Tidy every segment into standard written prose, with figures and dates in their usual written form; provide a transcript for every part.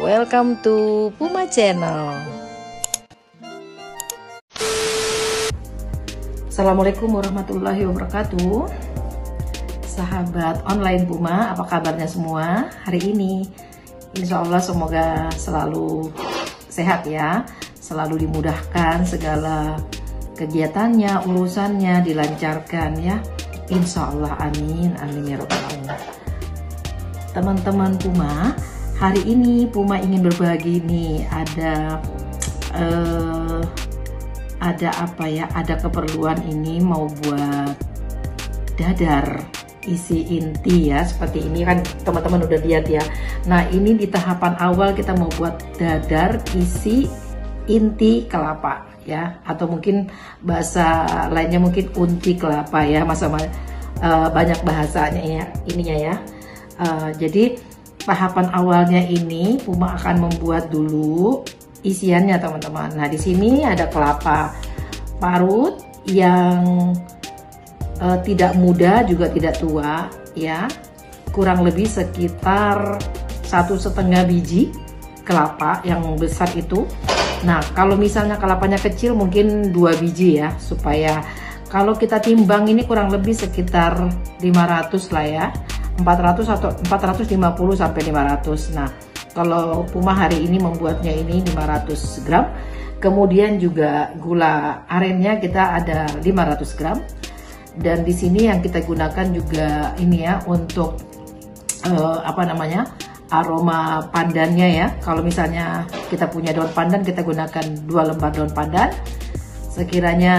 welcome to Puma Channel. Assalamualaikum warahmatullahi wabarakatuh. Sahabat online Puma, apa kabarnya semua hari ini? Insya Allah semoga selalu sehat ya, selalu dimudahkan segala kegiatannya, urusannya dilancarkan ya. Insya Allah, amin, amin ya robbal alamin. Teman-teman Puma, hari ini Puma ingin berbagi nih, ada apa ya, ada keperluan ini mau buat dadar isi inti ya, seperti ini kan teman-teman udah lihat ya. Nah ini di tahapan awal kita mau buat dadar isi inti kelapa ya, atau mungkin bahasa lainnya mungkin unti kelapa ya, banyak bahasanya ya ininya ya. Jadi tahapan awalnya ini Puma akan membuat dulu isiannya teman-teman. Nah di sini ada kelapa parut yang tidak muda juga tidak tua ya, kurang lebih sekitar 1,5 biji kelapa yang besar itu. Nah kalau misalnya kelapanya kecil mungkin 2 biji ya, supaya kalau kita timbang ini kurang lebih sekitar 500 lah ya, 400 atau 450 sampai 500. Nah kalau Puma hari ini membuatnya ini 500 gram. Kemudian juga gula arennya kita ada 500 gram. Dan di sini yang kita gunakan juga ini ya, untuk aroma pandannya ya. Kalau misalnya kita punya daun pandan, kita gunakan 2 lembar daun pandan. Sekiranya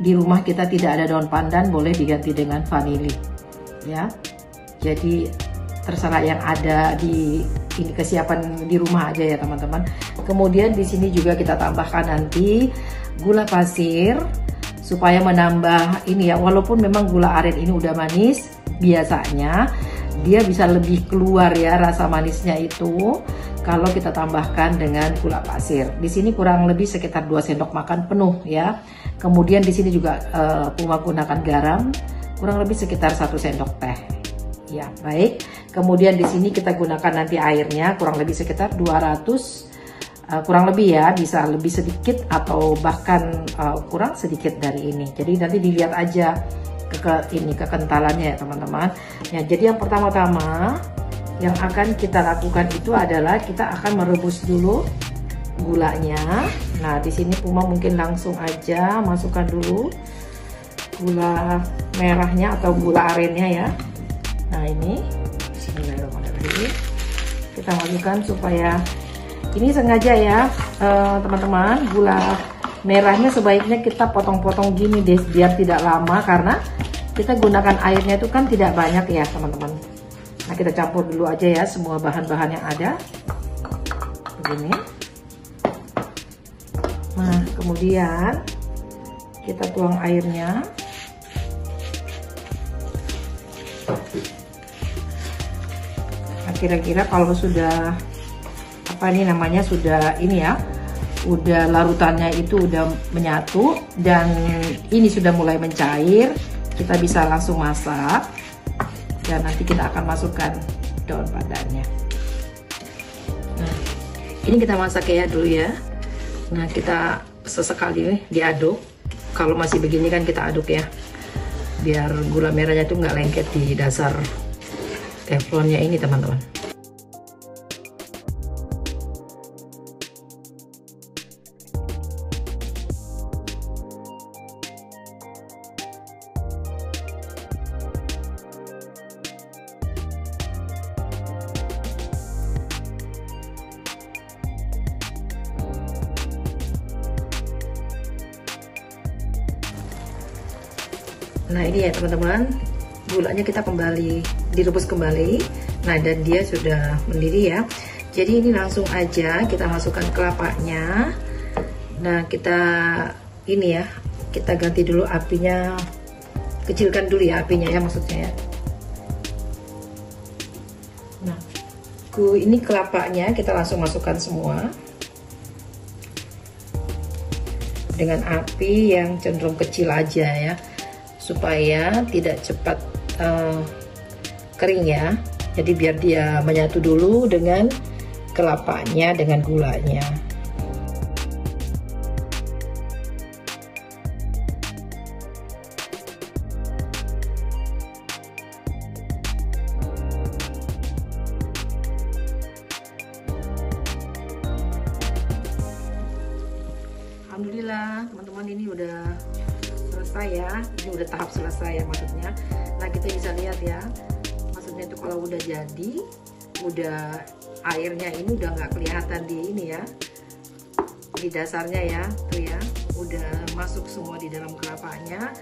di rumah kita tidak ada daun pandan, boleh diganti dengan vanili ya. Jadi terserah yang ada di ini, kesiapan di rumah aja ya teman-teman. Kemudian di sini juga kita tambahkan nanti gula pasir supaya menambah ini ya, walaupun memang gula aren ini udah manis, biasanya dia bisa lebih keluar ya rasa manisnya itu kalau kita tambahkan dengan gula pasir. Di sini kurang lebih sekitar 2 sendok makan penuh ya. Kemudian di sini juga Puma gunakan garam kurang lebih sekitar 1 sendok teh. Ya, baik. Kemudian di sini kita gunakan nanti airnya kurang lebih sekitar 200, kurang lebih ya, bisa lebih sedikit atau bahkan kurang sedikit dari ini. Jadi nanti dilihat aja kekentalannya ya teman-teman. Ya, jadi yang pertama-tama yang akan kita lakukan itu adalah kita akan merebus dulu gulanya. Nah, di sini Puma mungkin langsung aja masukkan dulu gula merahnya atau gula arennya ya. Nah ini bismillahirrahmanirrahim kita masukkan, supaya ini sengaja ya teman-teman, gula merahnya sebaiknya kita potong-potong gini deh biar tidak lama, karena kita gunakan airnya itu kan tidak banyak ya teman-teman. Nah kita campur dulu aja ya semua bahan-bahan yang ada begini. Nah kemudian kita tuang airnya. Kira-kira kalau sudah sudah ini ya, udah larutannya itu udah menyatu dan ini sudah mulai mencair, kita bisa langsung masak. Dan nanti kita akan masukkan daun pandannya. Nah ini kita masak ya dulu ya. Nah kita sesekali diaduk. Kalau masih begini kan kita aduk ya, biar gula merahnya tuh nggak lengket di dasar teflonnya ini teman-teman. Nah ini ya teman-teman, gulanya kita kembali direbus kembali. Nah dan dia sudah mendidih ya. Jadi ini langsung aja kita masukkan kelapanya. Nah kita ini ya, kita ganti dulu apinya, kecilkan dulu ya apinya ya maksudnya ya. Nah ini kelapanya kita langsung masukkan semua dengan api yang cenderung kecil aja ya, supaya tidak cepat kering ya. Jadi biar dia menyatu dulu dengan kelapanya dengan gulanya. Alhamdulillah teman-teman, ini udah selesai ya, ini udah tahap selesai ya maksudnya. Nah kita bisa lihat ya, maksudnya itu kalau udah jadi, udah airnya ini udah nggak kelihatan di ini ya, di dasarnya ya, tuh ya, udah masuk semua di dalam kelapanya.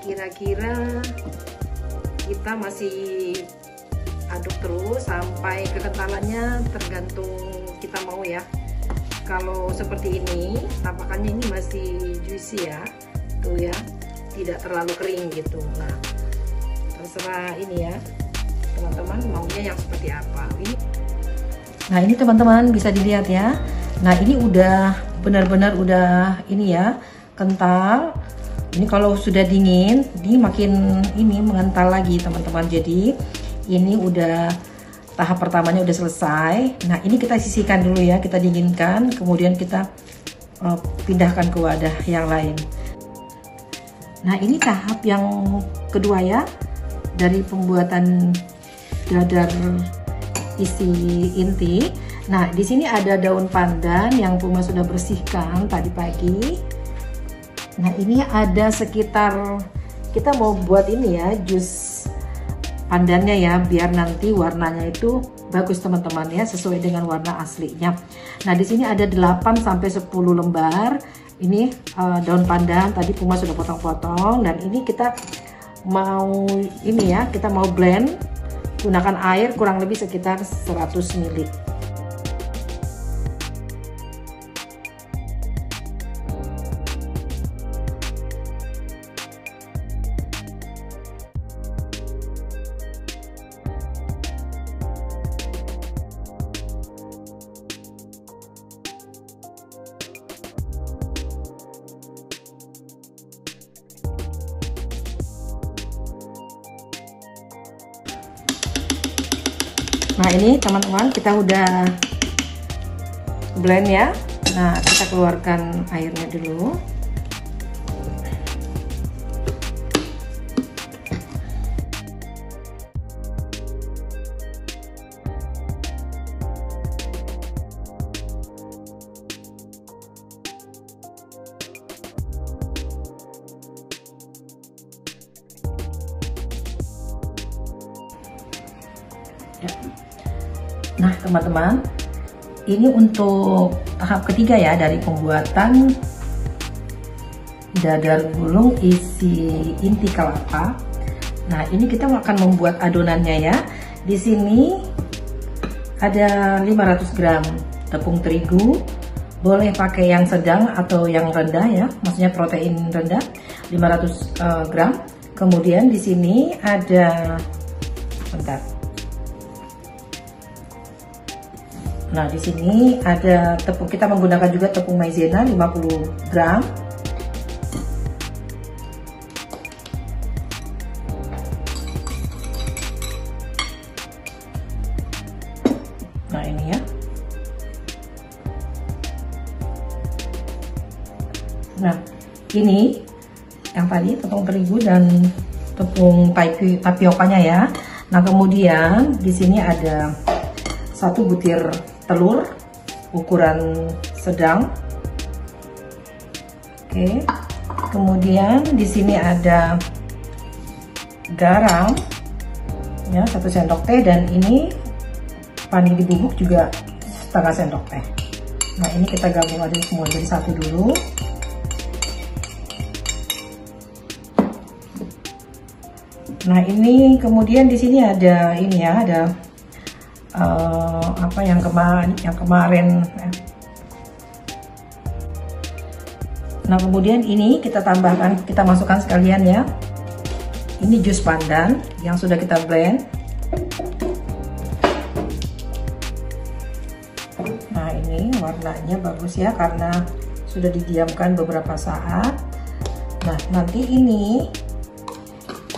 Kira-kira kita masih aduk terus sampai kekentalannya tergantung kita mau ya. Kalau seperti ini, tampakannya ini masih juicy ya, tuh ya, tidak terlalu kering gitu. Nah, terserah ini ya, teman-teman maunya yang seperti apa. Nah ini teman-teman bisa dilihat ya. Nah ini udah benar-benar udah ini ya, kental. Ini kalau sudah dingin, dia makin ini mengental lagi teman-teman. Jadi ini udah tahap pertamanya udah selesai. Nah ini kita sisihkan dulu ya, kita dinginkan, kemudian kita pindahkan ke wadah yang lain. Nah ini tahap yang kedua ya, dari pembuatan dadar isi inti. Nah di sini ada daun pandan yang Puma sudah bersihkan tadi pagi. Nah ini ada sekitar, kita mau buat ini ya, jus pandannya ya, biar nanti warnanya itu bagus teman-teman ya, sesuai dengan warna aslinya. Nah di sini ada 8 sampai 10 lembar. Ini daun pandan tadi Puma sudah potong-potong, dan ini kita mau ini ya, kita mau blend, gunakan air kurang lebih sekitar 100 ml. Nah ini teman-teman kita udah blend ya. Nah kita keluarkan airnya dulu. Ya. Nah teman-teman, ini untuk tahap ketiga ya dari pembuatan dadar gulung isi inti kelapa. Nah ini kita akan membuat adonannya ya. Di sini ada 500 gram tepung terigu, boleh pakai yang sedang atau yang rendah ya, maksudnya protein rendah, 500 gram. Kemudian di sini ada, bentar. Nah, di sini ada tepung, kita menggunakan juga tepung maizena 50 gram. Nah, ini ya. Nah, ini yang tadi tepung terigu dan tepung tapiokanya ya. Nah, kemudian di sini ada 1 butir telur ukuran sedang. Oke. Kemudian di sini ada garam ya, 1 sendok teh, dan ini vanili bubuk juga setengah sendok teh. Nah, ini kita gabung aduk semua jadi satu dulu. Nah, ini kemudian di sini ada ini ya, ada apa yang kemarin. Nah, kemudian ini kita tambahkan, kita masukkan sekalian ya. Ini jus pandan yang sudah kita blend. Nah, ini warnanya bagus ya karena sudah didiamkan beberapa saat. Nah, nanti ini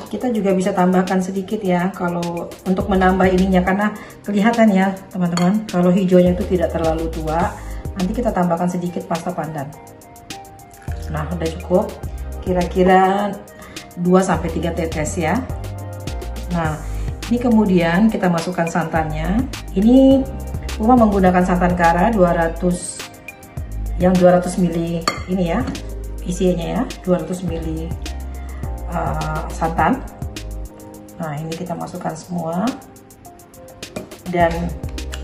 kita juga bisa tambahkan sedikit ya kalau untuk menambah ininya, karena kelihatan ya teman-teman kalau hijaunya itu tidak terlalu tua. Nanti kita tambahkan sedikit pasta pandan. Nah, udah cukup, kira-kira 2-3 tetes ya. Nah, ini kemudian kita masukkan santannya. Ini Uma menggunakan santan kara 200 ml ini ya, isinya ya 200 ml santan. Nah, ini kita masukkan semua, dan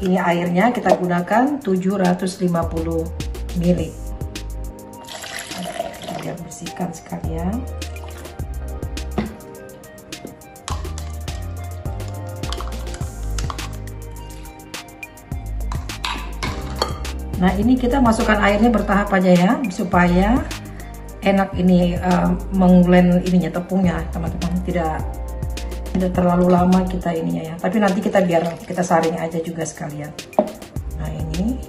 ini airnya kita gunakan 750 ml. Kita bersihkan sekalian. Nah, ini kita masukkan airnya bertahap aja ya, supaya enak ini mengblend ininya, tepungnya teman-teman, tidak terlalu lama kita ininya ya. Tapi nanti kita biar kita saring aja juga sekalian. Nah, ini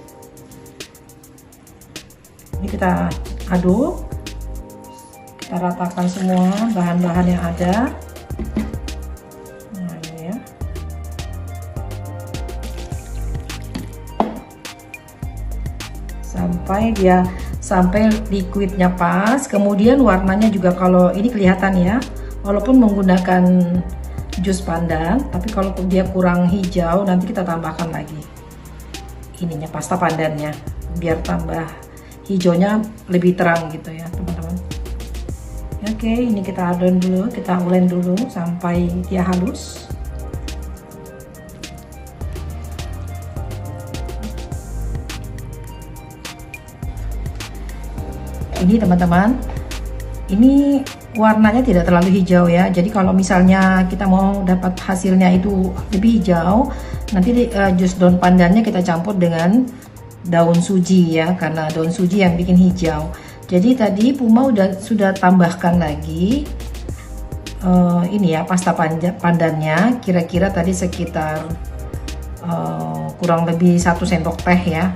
kita aduk, kita ratakan semua bahan-bahan yang ada. Nah, ini ya. Sampai liquidnya pas, kemudian warnanya juga, kalau ini kelihatan ya, walaupun menggunakan jus pandan, tapi kalau dia kurang hijau nanti kita tambahkan lagi ininya, pasta pandannya, biar tambah hijaunya lebih terang gitu ya teman-teman. Oke, ini kita adon dulu, kita blend dulu sampai dia halus. Ini teman-teman, ini warnanya tidak terlalu hijau ya, jadi kalau misalnya kita mau dapat hasilnya itu lebih hijau, nanti jus daun pandannya kita campur dengan daun suji ya, karena daun suji yang bikin hijau. Jadi tadi Puma sudah tambahkan lagi ini ya, pasta pandannya, kira-kira tadi sekitar kurang lebih 1 sendok teh ya,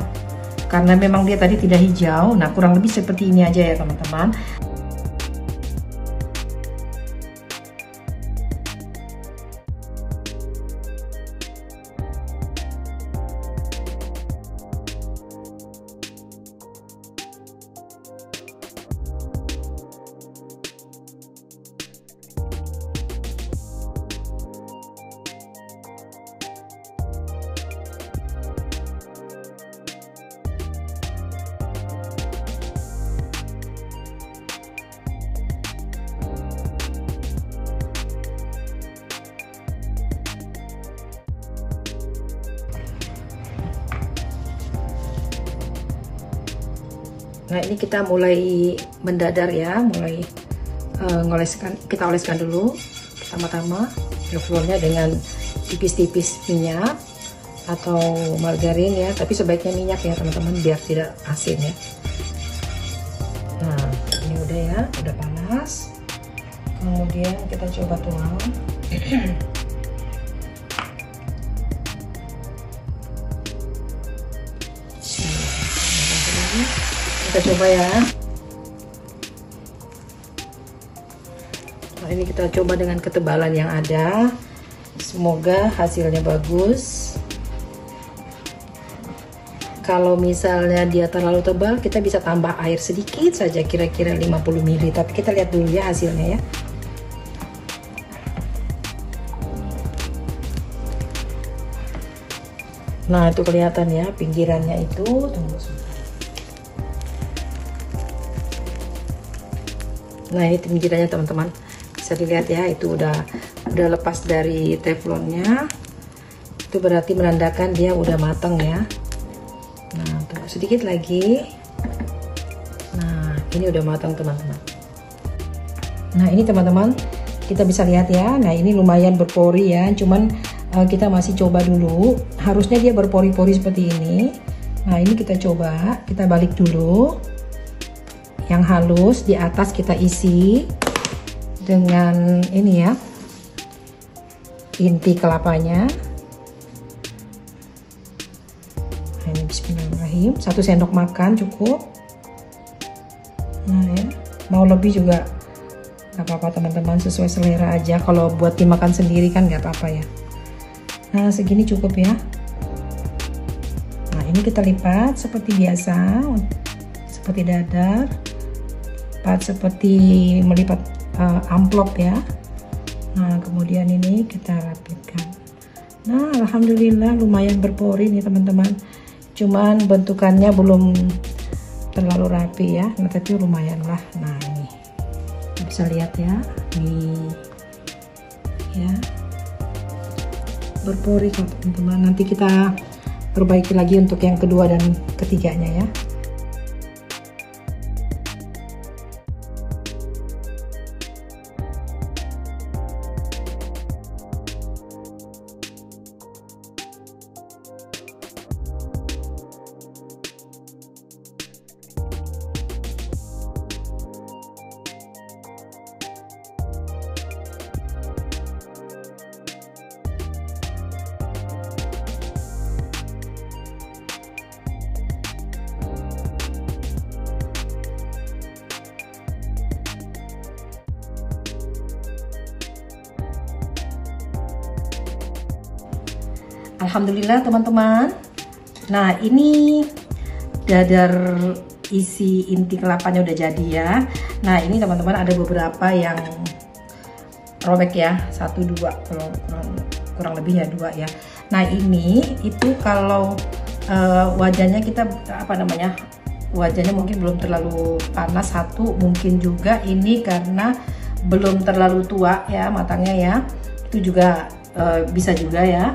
karena memang dia tadi tidak hijau. Nah, kurang lebih seperti ini aja ya teman-teman. Nah, ini kita mulai mendadar ya, mulai kita oleskan dulu pertama-tama teflonnya dengan tipis-tipis minyak atau margarin ya, tapi sebaiknya minyak ya teman-teman, biar tidak asin ya. Nah, ini udah ya, udah panas. Kemudian kita coba tuang. Kita coba ya. Nah, ini kita coba dengan ketebalan yang ada. Semoga hasilnya bagus. Kalau misalnya dia terlalu tebal, kita bisa tambah air sedikit saja, kira-kira 50 ml. Tapi kita lihat dulu ya hasilnya ya. Nah, itu kelihatan ya pinggirannya itu. Tunggu sebentar. Nah, ini pinggirannya teman-teman, bisa dilihat ya, itu udah lepas dari teflonnya. Itu berarti menandakan dia udah matang ya. Nah, tunggu sedikit lagi. Nah, ini udah matang teman-teman. Nah, ini teman-teman, kita bisa lihat ya. Nah, ini lumayan berpori ya, cuman kita masih coba dulu. Harusnya dia berpori-pori seperti ini. Nah, ini kita coba, kita balik dulu. Yang halus di atas kita isi dengan ini ya, inti kelapanya. Nah, ini bismillahirrahmanirrahim, 1 sendok makan cukup. Nah ya, mau lebih juga Gak apa-apa teman-teman, sesuai selera aja. Kalau buat dimakan sendiri kan gak apa-apa ya. Nah segini cukup ya. Nah ini kita lipat seperti biasa, seperti dadar, lipat seperti melipat amplop ya. Nah kemudian ini kita rapitkan. Nah alhamdulillah lumayan berpori nih teman-teman. Cuman bentukannya belum terlalu rapi ya, nah tapi lumayan lah. Nah ini bisa lihat ya, nih ya berpori kok teman-teman. Nanti kita perbaiki lagi untuk yang kedua dan ketiganya ya. Alhamdulillah teman-teman. Nah ini dadar isi inti kelapanya udah jadi ya. Nah ini teman-teman ada beberapa yang robek ya, 1, 2 kurang lebih ya 2 ya. Nah ini itu kalau wajannya kita wajahnya mungkin belum terlalu panas, 1 mungkin juga ini karena belum terlalu tua ya matangnya ya, itu juga bisa juga ya.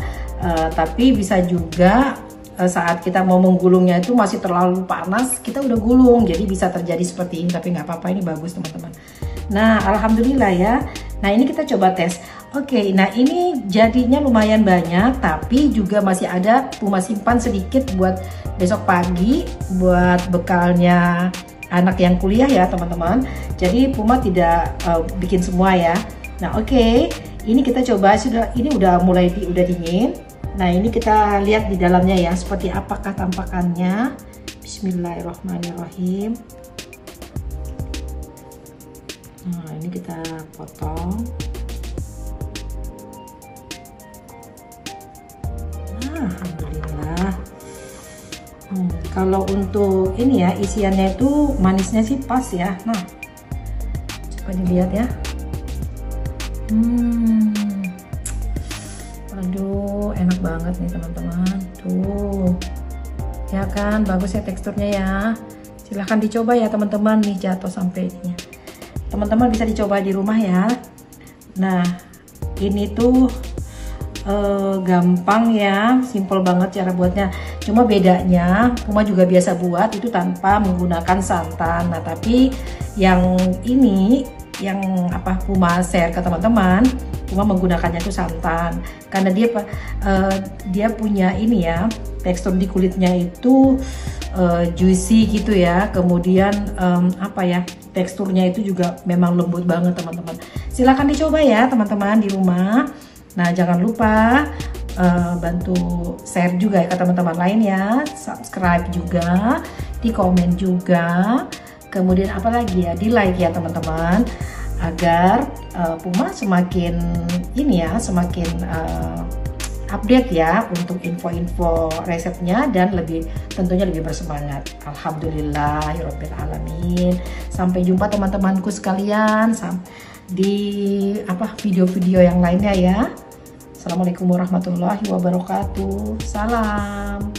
Tapi bisa juga saat kita mau menggulungnya itu masih terlalu panas, kita udah gulung, jadi bisa terjadi seperti ini. Tapi nggak apa-apa, ini bagus teman-teman. Nah alhamdulillah ya. Nah ini kita coba tes. Oke, nah ini jadinya lumayan banyak, tapi juga masih ada Puma simpan sedikit buat besok pagi, buat bekalnya anak yang kuliah ya teman-teman. Jadi Puma tidak bikin semua ya. Nah oke, ini kita coba, ini udah mulai udah dingin. Nah ini kita lihat di dalamnya ya, seperti apakah tampakannya. Bismillahirrahmanirrahim. Nah ini kita potong. Nah alhamdulillah. Kalau untuk ini ya, isiannya itu manisnya sih pas ya. Nah coba dilihat ya. Aduh enak banget nih teman-teman, tuh ya kan, bagus ya teksturnya ya. Silahkan dicoba ya teman-teman, nih jatuh sampai ini. Teman-teman bisa dicoba di rumah ya. Nah ini tuh gampang ya, simple banget cara buatnya. Cuma bedanya Puma juga biasa buat itu tanpa menggunakan santan. Nah tapi yang ini yang Puma share ke teman-teman, Puma menggunakannya itu santan karena dia punya ini ya, tekstur di kulitnya itu juicy gitu ya. Kemudian teksturnya itu juga memang lembut banget teman-teman. Silahkan dicoba ya teman-teman di rumah. Nah jangan lupa bantu share juga ya ke teman-teman lain ya, subscribe juga, di komen juga. Kemudian apalagi ya, di like ya teman-teman, agar Puma semakin semakin update ya untuk info-info resepnya dan tentunya lebih bersemangat. Alhamdulillahirabbil alamin. Sampai jumpa teman-temanku sekalian di video-video yang lainnya ya. Assalamualaikum warahmatullahi wabarakatuh. Salam.